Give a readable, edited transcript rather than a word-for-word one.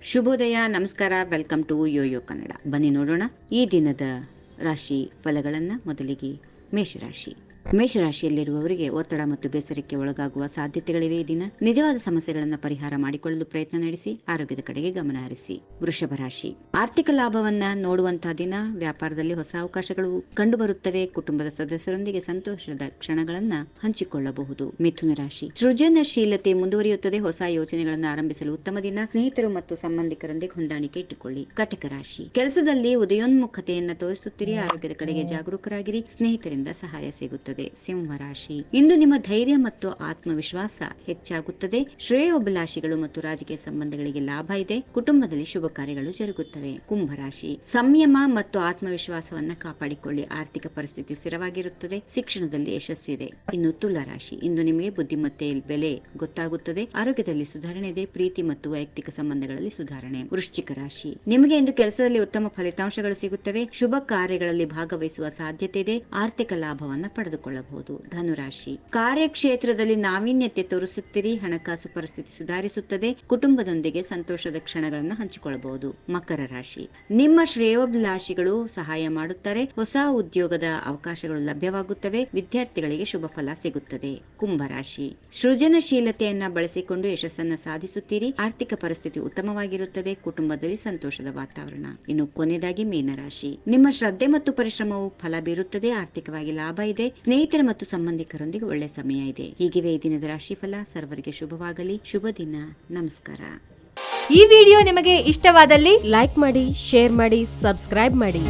ಶುಭೋದಯ, ನಮಸ್ಕಾರ, welcome to Yoyo Kannada. ಬನ್ನಿ ನೋಡೋಣ ಈ ದಿನದ ರಾಶಿ ಫಲಗಳನ್ನ. ಮೊದಲಿಗೆ ಮೇಷರಾಶಿಯಲ್ಲಿರುವವರಿಗೆ ಒತ್ತಡ ಮತ್ತು ಬೇಸರಕ್ಕೆ ಒಳಗಾಗುವ ಸಾಧ್ಯತೆಗಳಿವೆ. ಈ ದಿನ ನಿಜವಾದ ಸಮಸ್ಯೆಗಳನ್ನು ಪರಿಹಾರ ಮಾಡಿಕೊಳ್ಳಲು ಪ್ರಯತ್ನ ನಡೆಸಿ, ಆರೋಗ್ಯದ ಕಡೆಗೆ ಗಮನ ಹರಿಸಿ. ವೃಷಭ ರಾಶಿ, ಆರ್ಥಿಕ ಲಾಭವನ್ನ ನೋಡುವಂತಹ ದಿನ. ವ್ಯಾಪಾರದಲ್ಲಿ ಹೊಸ ಅವಕಾಶಗಳು ಕಂಡುಬರುತ್ತವೆ. ಕುಟುಂಬದ ಸದಸ್ಯರೊಂದಿಗೆ ಸಂತೋಷದ ಕ್ಷಣಗಳನ್ನ ಹಂಚಿಕೊಳ್ಳಬಹುದು. ಮಿಥುನ ರಾಶಿ, ಸೃಜನಶೀಲತೆ ಮುಂದುವರಿಯುತ್ತದೆ. ಹೊಸ ಯೋಜನೆಗಳನ್ನು ಆರಂಭಿಸಲು ಉತ್ತಮ ದಿನ. ಸ್ನೇಹಿತರು ಮತ್ತು ಸಂಬಂಧಿಕರೊಂದಿಗೆ ಹೊಂದಾಣಿಕೆ ಇಟ್ಟುಕೊಳ್ಳಿ. ಕಟಕ ರಾಶಿ, ಕೆಲಸದಲ್ಲಿ ಉದಯೋನ್ಮುಖತೆಯನ್ನ ತೋರಿಸುತ್ತೀರಿ. ಆರೋಗ್ಯದ ಕಡೆಗೆ ಜಾಗರೂಕರಾಗಿರಿ. ಸ್ನೇಹಿತರಿಂದ ಸಹಾಯ ಸಿಗುತ್ತದೆ. ಸಿಂಹ ರಾಶಿ, ಇಂದು ನಿಮ್ಮ ಧೈರ್ಯ ಮತ್ತು ಆತ್ಮವಿಶ್ವಾಸ ಹೆಚ್ಚಾಗುತ್ತದೆ. ಶ್ರೇಯೋಭಿಲಾಷಿಗಳು ಮತ್ತು ರಾಜಕೀಯ ಸಂಬಂಧಗಳಿಗೆ ಲಾಭ ಇದೆ. ಕುಟುಂಬದಲ್ಲಿ ಶುಭ ಕಾರ್ಯಗಳು ಜರುಗುತ್ತವೆ. ಕುಂಭ ರಾಶಿ, ಸಂಯಮ ಮತ್ತು ಆತ್ಮವಿಶ್ವಾಸವನ್ನ ಕಾಪಾಡಿಕೊಳ್ಳಿ. ಆರ್ಥಿಕ ಪರಿಸ್ಥಿತಿ ಸ್ಥಿರವಾಗಿರುತ್ತದೆ. ಶಿಕ್ಷಣದಲ್ಲಿ ಯಶಸ್ಸಿದೆ. ಇನ್ನು ತುಲಾ ರಾಶಿ, ಇಂದು ನಿಮಗೆ ಬುದ್ಧಿಮತ್ತೆ ಬೆಲೆ ಗೊತ್ತಾಗುತ್ತದೆ. ಆರೋಗ್ಯದಲ್ಲಿ ಸುಧಾರಣೆ ಇದೆ. ಪ್ರೀತಿ ಮತ್ತು ವೈಯಕ್ತಿಕ ಸಂಬಂಧಗಳಲ್ಲಿ ಸುಧಾರಣೆ. ವೃಶ್ಚಿಕ ರಾಶಿ, ನಿಮಗೆ ಇಂದು ಕೆಲಸದಲ್ಲಿ ಉತ್ತಮ ಫಲಿತಾಂಶಗಳು ಸಿಗುತ್ತವೆ. ಶುಭ ಕಾರ್ಯಗಳಲ್ಲಿ ಭಾಗವಹಿಸುವ ಸಾಧ್ಯತೆ ಇದೆ. ಆರ್ಥಿಕ ಲಾಭವನ್ನ ಪಡೆದುಕೊಳ್ಳಬಹುದು. ಧನುರಾಶಿ, ಕಾರ್ಯಕ್ಷೇತ್ರದಲ್ಲಿ ನಾವೀನ್ಯತೆ ತೋರಿಸುತ್ತೀರಿ. ಹಣಕಾಸು ಪರಿಸ್ಥಿತಿ ಸುಧಾರಿಸುತ್ತದೆ. ಕುಟುಂಬದೊಂದಿಗೆ ಸಂತೋಷದ ಕ್ಷಣಗಳನ್ನು ಹಂಚಿಕೊಳ್ಳಬಹುದು. ಮಕರ ರಾಶಿ, ನಿಮ್ಮ ಶ್ರೇಯೋಭಿಲಾಷಿಗಳು ಸಹಾಯ ಮಾಡುತ್ತಾರೆ. ಹೊಸ ಉದ್ಯೋಗದ ಅವಕಾಶಗಳು ಲಭ್ಯವಾಗುತ್ತವೆ. ವಿದ್ಯಾರ್ಥಿಗಳಿಗೆ ಶುಭ ಫಲ ಸಿಗುತ್ತದೆ. ಕುಂಭರಾಶಿ, ಸೃಜನಶೀಲತೆಯನ್ನ ಬಳಸಿಕೊಂಡು ಯಶಸ್ಸನ್ನ ಸಾಧಿಸುತ್ತೀರಿ. ಆರ್ಥಿಕ ಪರಿಸ್ಥಿತಿ ಉತ್ತಮವಾಗಿರುತ್ತದೆ. ಕುಟುಂಬದಲ್ಲಿ ಸಂತೋಷದ ವಾತಾವರಣ. ಇನ್ನು ಕೊನೆಯದಾಗಿ ಮೀನರಾಶಿ, ನಿಮ್ಮ ಶ್ರದ್ಧೆ ಮತ್ತು ಪರಿಶ್ರಮವು ಫಲ ಬೀರುತ್ತದೆ. ಆರ್ಥಿಕವಾಗಿ ಲಾಭ ಇದೆ. ಸ್ನೇಹಿತರ ಮತ್ತು ಸಂಬಂಧಿಕರೊಂದಿಗೆ ಒಳ್ಳೆ ಸಮಯ ಇದೆ. ಹೀಗಿವೆ ಈ ದಿನದ ರಾಶಿಫಲ. ಸರ್ವರಿಗೆ ಶುಭವಾಗಲಿ. ಶುಭ ದಿನ. ನಮಸ್ಕಾರ. ಈ ವಿಡಿಯೋ ನಿಮಗೆ ಇಷ್ಟವಾದಲ್ಲಿ ಲೈಕ್ ಮಾಡಿ, ಶೇರ್ ಮಾಡಿ, ಸಬ್ಸ್ಕ್ರೈಬ್ ಮಾಡಿ.